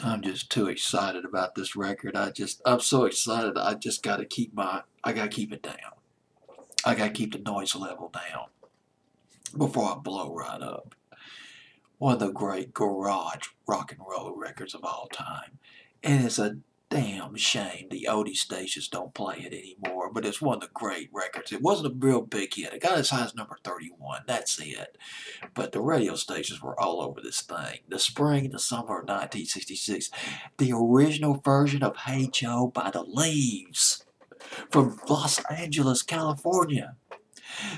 I'm just too excited about this record. I'm so excited. I gotta keep it down. I gotta keep the noise level down before I blow right up. One of the great garage rock and roll records of all time. And it's a damn shame the oldie stations don't play it anymore, but it's one of the great records. It wasn't a real big hit. It got as high as number 31. That's it. But the radio stations were all over this thing. The spring and the summer of 1966. The original version of Hey Joe by the Leaves from Los Angeles, California.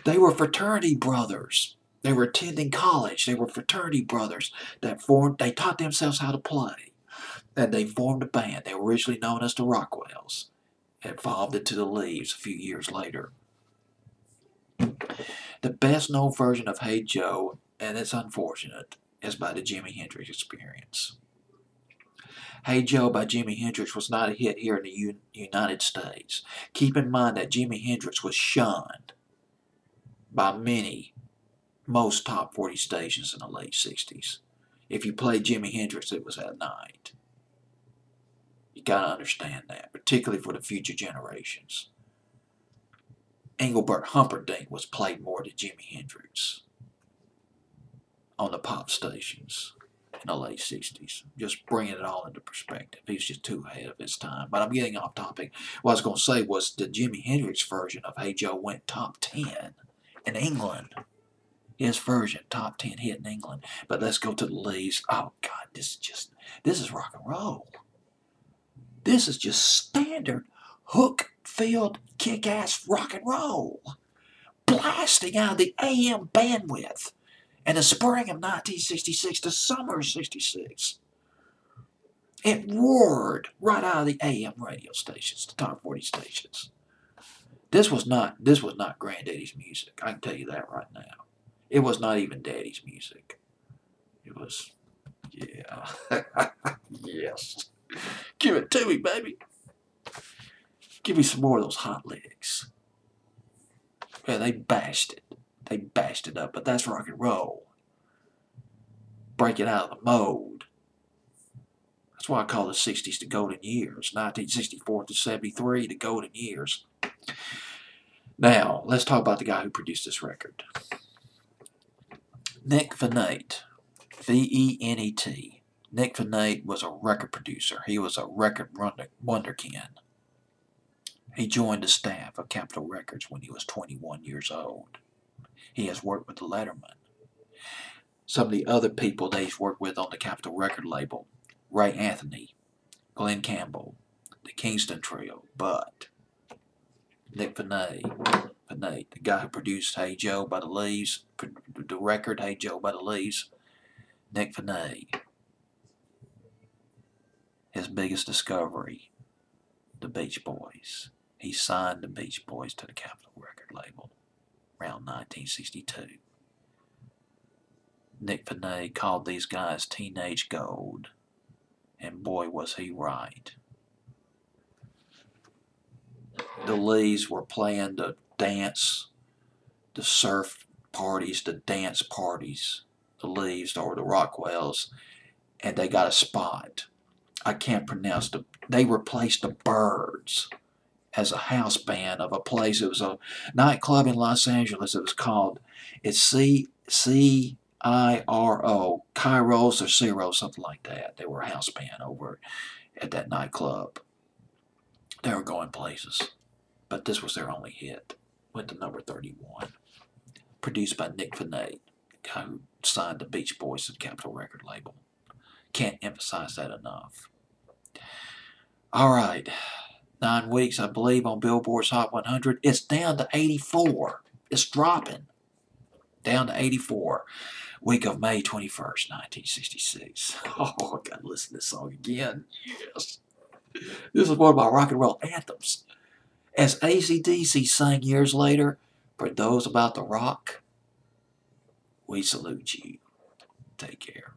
They were fraternity brothers. They were attending college. They were fraternity brothers they taught themselves how to play. And they formed a band. They were originally known as the Rockwells. It evolved into the Leaves a few years later. The best known version of Hey Joe, and it's unfortunate, is by the Jimi Hendrix Experience. Hey Joe by Jimi Hendrix was not a hit here in the United States. Keep in mind that Jimi Hendrix was shunned by most top 40 stations in the late 60s. If you played Jimi Hendrix, it was at night. You gotta understand that, particularly for the future generations. Engelbert Humperdinck was played more than Jimi Hendrix on the pop stations in the late 60s. Just bringing it all into perspective. He was just too ahead of his time. But I'm getting off topic. What I was going to say was the Jimi Hendrix version of Hey Joe went top 10 in England. His version, top 10 hit in England. But let's go to the Leaves. Oh, God, this is rock and roll. This is just standard hook-filled, kick-ass rock and roll. Blasting out of the AM bandwidth. In the spring of 1966, the summer of 66, it roared right out of the AM radio stations, the top 40 stations. This was not Granddaddy's music. I can tell you that right now. It was not even Daddy's music. It was, yeah, yes. Give it to me, baby. Give me some more of those hot licks. Yeah, they bashed it. They bashed it up, but that's rock and roll. Break it out of the mode. That's why I call the 60s the golden years. 1964 to 73, the golden years. Now, let's talk about the guy who produced this record. Nick Venet. V-E-N-E-T. Nick Venet was a record producer. He was a record wonderkin. He joined the staff of Capitol Records when he was 21 years old. He has worked with the Letterman. Some of the other people that he's worked with on the Capitol record label: Ray Anthony, Glenn Campbell, the Kingston Trio, but Nick Venet, the guy who produced Hey Joe by the Leaves, the record Hey Joe by the Leaves, Nick Venet, his biggest discovery, the Beach Boys. He signed the Beach Boys to the Capitol record label around 1962. Nick Venet called these guys teenage gold, and boy was he right. The Lees were playing the dance, the surf parties, the dance parties, the Lees or the Rockwells, and they got a spot. I can't pronounce they replaced the Birds as a house band of a place. It was a nightclub in Los Angeles. It was called, it's C-I-R-O, Kairos or Ciro, something like that. They were a house band over at that nightclub. They were going places, but this was their only hit. Went to number 31. Produced by Nick Venet, the guy who signed the Beach Boys to the Capitol record label. Can't emphasize that enough. All right. 9 weeks, I believe, on Billboard's Hot 100. It's down to 84. It's dropping. Down to 84. Week of May 21st, 1966. Oh, I gotta listen to this song again. Yes. This is one of my rock and roll anthems. As AC/DC sang years later, for those about the rock, we salute you. Take care.